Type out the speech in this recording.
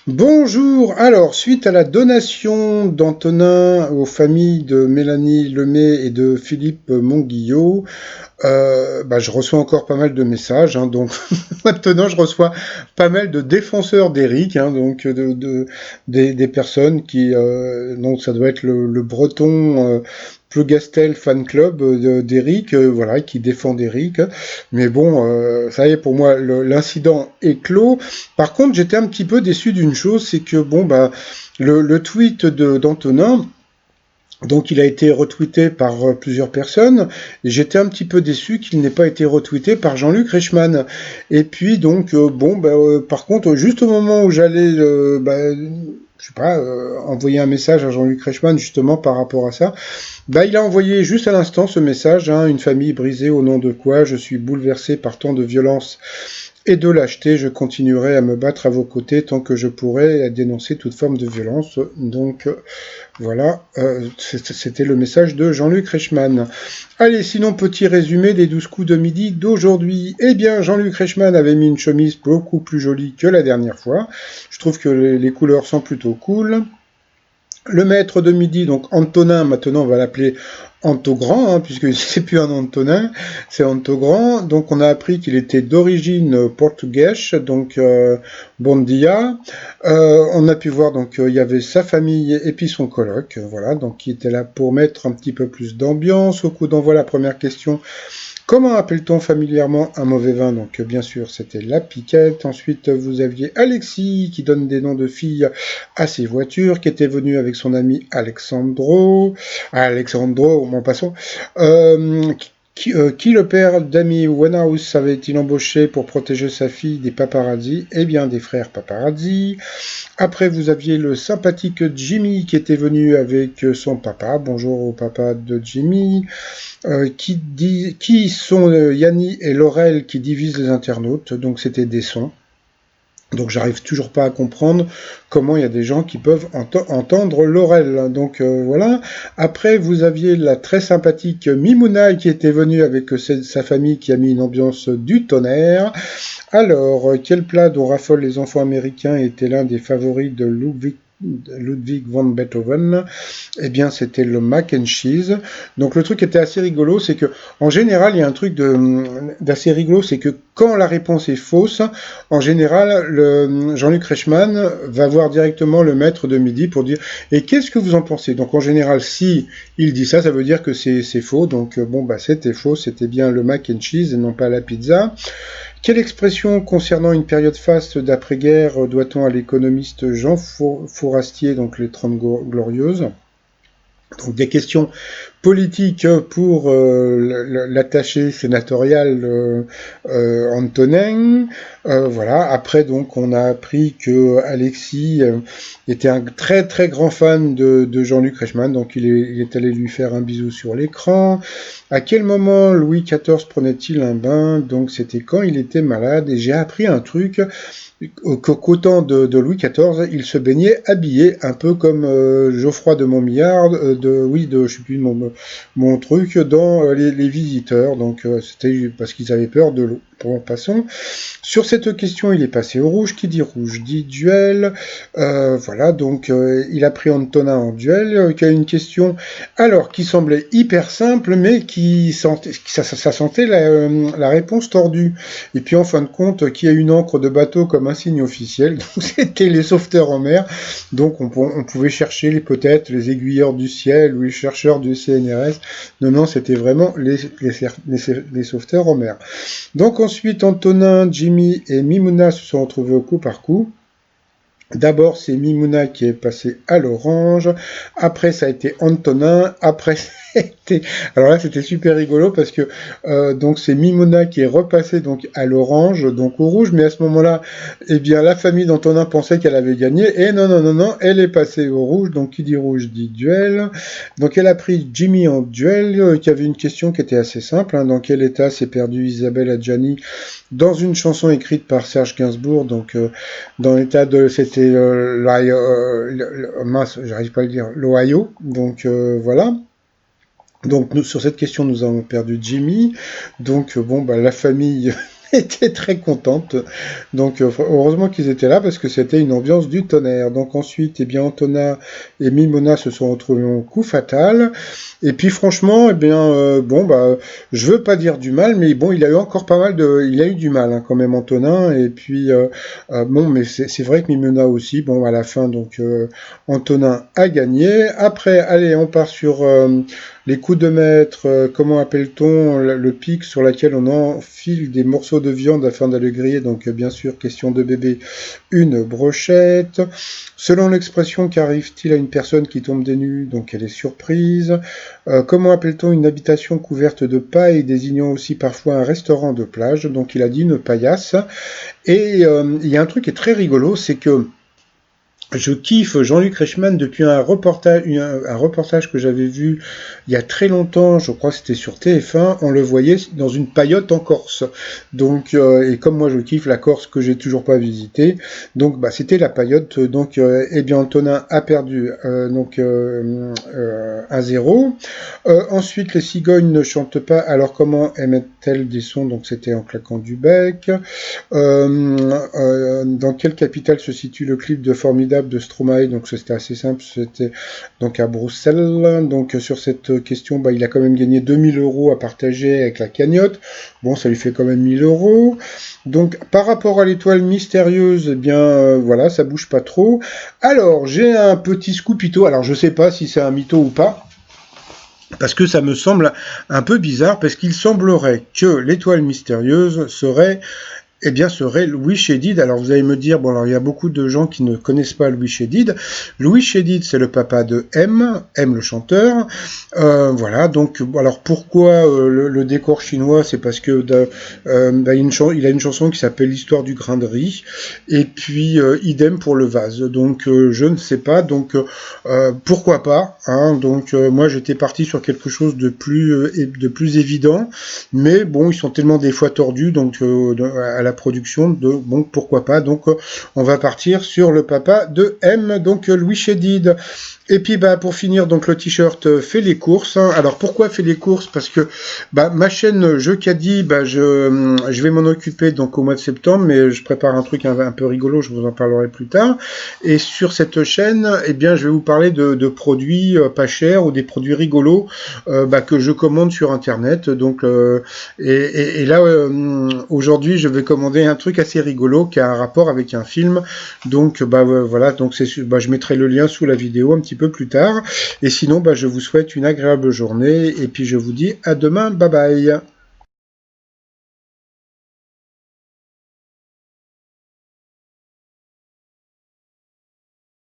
Bonjour. Alors, suite à la donation d'Antonin aux familles de Mélanie Lemay et de Philippe Monguillot, je reçois encore pas mal de messages, hein, donc maintenant je reçois pas mal de défenseurs d'Eric, hein, donc des personnes qui, donc ça doit être le breton Plougastel fan club d'Eric, voilà, qui défend Eric. Mais bon, ça y est, pour moi, l'incident est clos. Par contre, j'étais un petit peu déçu d'une chose, c'est que bon, le tweet d'Antonin. Donc il a été retweeté par plusieurs personnes et j'étais un petit peu déçu qu'il n'ait pas été retweeté par Jean-Luc Reichmann. Et puis donc par contre juste au moment où j'allais je sais pas envoyer un message à Jean-Luc Reichmann justement par rapport à ça, il a envoyé juste à l'instant ce message, hein, une famille brisée au nom de quoi je suis bouleversé par tant de violence et de lâcheté, je continuerai à me battre à vos côtés tant que je pourrai et à dénoncer toute forme de violence. Donc voilà, c'était le message de Jean-Luc Reichmann. Allez, sinon, petit résumé des 12 coups de midi d'aujourd'hui. Eh bien, Jean-Luc Reichmann avait mis une chemise beaucoup plus jolie que la dernière fois. Je trouve que les couleurs sont plutôt cool. Le maître de midi, donc Antonin, maintenant on va l'appeler Antogrand, hein, puisque c'est plus un Antonin, c'est Antogrand. Donc on a appris qu'il était d'origine portugaise, donc bon dia. On a pu voir donc il y avait sa famille et puis son coloc, voilà, donc qui était là pour mettre un petit peu plus d'ambiance. Au coup d'envoi, la première question. Comment appelle-t-on familièrement un mauvais vin? Donc, bien sûr, c'était la piquette. Ensuite, vous aviez Alexis qui donne des noms de filles à ses voitures, qui était venu avec son ami Alexandro. Alexandro, bon, passons. Qui le père d'Amy Winehouse avait-il embauché pour protéger sa fille des paparazzi? Eh bien, des frères paparazzi. Après, vous aviez le sympathique Jimmy qui était venu avec son papa. Bonjour au papa de Jimmy. Qui sont Yanni et Laurel qui divisent les internautes, donc c'était des sons. Donc j'arrive toujours pas à comprendre comment il y a des gens qui peuvent entendre Laurel. Donc voilà. Après vous aviez la très sympathique Mimouna qui était venue avec sa famille qui a mis une ambiance du tonnerre. Alors quel plat dont raffolent les enfants américains était l'un des favoris de Ludwig van Beethoven? Eh bien, c'était le mac and cheese. Donc, le truc était assez rigolo, c'est que, en général, il y a un truc d'assez rigolo, c'est que quand la réponse est fausse, en général, Jean-Luc Reichmann va voir directement le maître de midi pour dire, et qu'est-ce que vous en pensez? Donc, en général, si il dit ça, ça veut dire que c'est faux. Donc, c'était faux, c'était bien le mac and cheese et non pas la pizza. Quelle expression concernant une période faste d'après-guerre doit-on à l'économiste Jean Fourastier, donc les 30 glorieuses? Donc des questions politiques pour l'attaché sénatorial Antonin. Voilà. Après, donc, on a appris que Alexis était un très très grand fan de Jean-Luc Reichmann, donc il est allé lui faire un bisou sur l'écran. À quel moment Louis XIV prenait-il un bain? Donc c'était quand il était malade. Et j'ai appris un truc qu'au temps de Louis XIV, il se baignait habillé, un peu comme Geoffroy de Montmillard, je sais plus mon truc, dans les visiteurs. Donc c'était parce qu'ils avaient peur de l'eau. Bon, passons. Sur cette question, il est passé au rouge. Qui dit rouge dit duel. Voilà, donc il a pris Antonin en duel, qui a une question alors qui semblait hyper simple, mais ça sentait la réponse tordue. Et puis en fin de compte, qui a une encre de bateau comme un signe officiel? Donc c'était les sauveteurs en mer. Donc on pouvait chercher peut-être les aiguilleurs du ciel ou les chercheurs du CNRS. Non, c'était vraiment les sauveteurs en mer. Donc ensuite, Antonin, Jimmy et Mimouna se sont retrouvés au coup par coup. D'abord, c'est Mimouna qui est passé à l'orange. Après, ça a été Antonin. Après, c'était... Alors là, c'était super rigolo parce que donc c'est Mimouna qui est repassé donc à l'orange, donc au rouge. Mais à ce moment-là, eh bien, la famille d'Antonin pensait qu'elle avait gagné. Et non, elle est passée au rouge. Donc qui dit rouge dit duel. Donc elle a pris Jimmy en duel, qui avait une question qui était assez simple. Hein. Dans quel état s'est perdue Isabelle Adjani dans une chanson écrite par Serge Gainsbourg? Donc dans l'état de... C'était mince, j'arrive pas à le dire, l'Ohio. Donc voilà. Donc sur cette question, nous avons perdu Jimmy. Donc la famille était très contente. Donc heureusement qu'ils étaient là parce que c'était une ambiance du tonnerre. Donc ensuite, eh bien Antonin et Mimona se sont retrouvés au coup fatal. Et puis franchement, eh bien bon bah je veux pas dire du mal, mais bon il a eu encore pas mal de, il a eu du mal hein, quand même Antonin. Et puis bon mais c'est vrai que Mimona aussi. Bon à la fin donc Antonin a gagné. Après allez on part sur les coups de maître, comment appelle-t-on le pic sur laquelle on enfile des morceaux de viande afin d'aller griller. Donc bien sûr, question de bébé, une brochette. Selon l'expression, qu'arrive-t-il à une personne qui tombe des nues? Donc elle est surprise. Comment appelle-t-on une habitation couverte de paille, désignant aussi parfois un restaurant de plage? Donc il a dit une paillasse. Et il y a un truc qui est très rigolo, c'est que je kiffe Jean-Luc Reichmann depuis un reportage que j'avais vu il y a très longtemps, je crois que c'était sur TF1, on le voyait dans une paillote en Corse. Donc, et comme moi je kiffe la Corse que j'ai toujours pas visité, donc bah, c'était la paillote. Donc, eh bien Antonin a perdu 1-0. Ensuite, les cigognes ne chantent pas, alors comment émettent-elles des sons? Donc c'était en claquant du bec. Dans quelle capitale se situe le clip de Formidable de Stromae? Donc c'était assez simple, c'était donc à Bruxelles. Donc sur cette question, bah, il a quand même gagné 2000 € à partager avec la cagnotte. Bon, ça lui fait quand même 1000 €. Donc par rapport à l'étoile mystérieuse, eh bien voilà, ça bouge pas trop. Alors j'ai un petit scoopito. Alors je sais pas si c'est un mytho ou pas. Parce que ça me semble un peu bizarre, parce qu'il semblerait que l'étoile mystérieuse serait serait Louis Chédid. Alors vous allez me dire, bon alors il y a beaucoup de gens qui ne connaissent pas Louis Chédid. Louis Chédid, c'est le papa de M le chanteur. Voilà, donc alors pourquoi le décor chinois? C'est parce que il a une chanson qui s'appelle L'histoire du grain de riz, et puis idem pour le vase. Donc je ne sais pas, donc pourquoi pas, hein. Donc moi j'étais parti sur quelque chose de plus évident, mais bon, ils sont tellement des fois tordus, donc à la production, de bon, pourquoi pas. Donc on va partir sur le papa de M, donc Louis Chédid. Et puis bah pour finir, donc le t-shirt fait les courses, hein. Alors pourquoi fait les courses? Parce que bah ma chaîne Je Caddie, bah je vais m'en occuper donc au mois de septembre, mais je prépare un truc un peu rigolo, je vous en parlerai plus tard. Et sur cette chaîne, eh bien je vais vous parler de produits pas chers ou des produits rigolos que je commande sur internet. Donc et là aujourd'hui je vais commander un truc assez rigolo qui a un rapport avec un film. Donc voilà, donc je mettrai le lien sous la vidéo un petit peu plus tard. Et sinon, je vous souhaite une agréable journée et puis je vous dis à demain. Bye bye.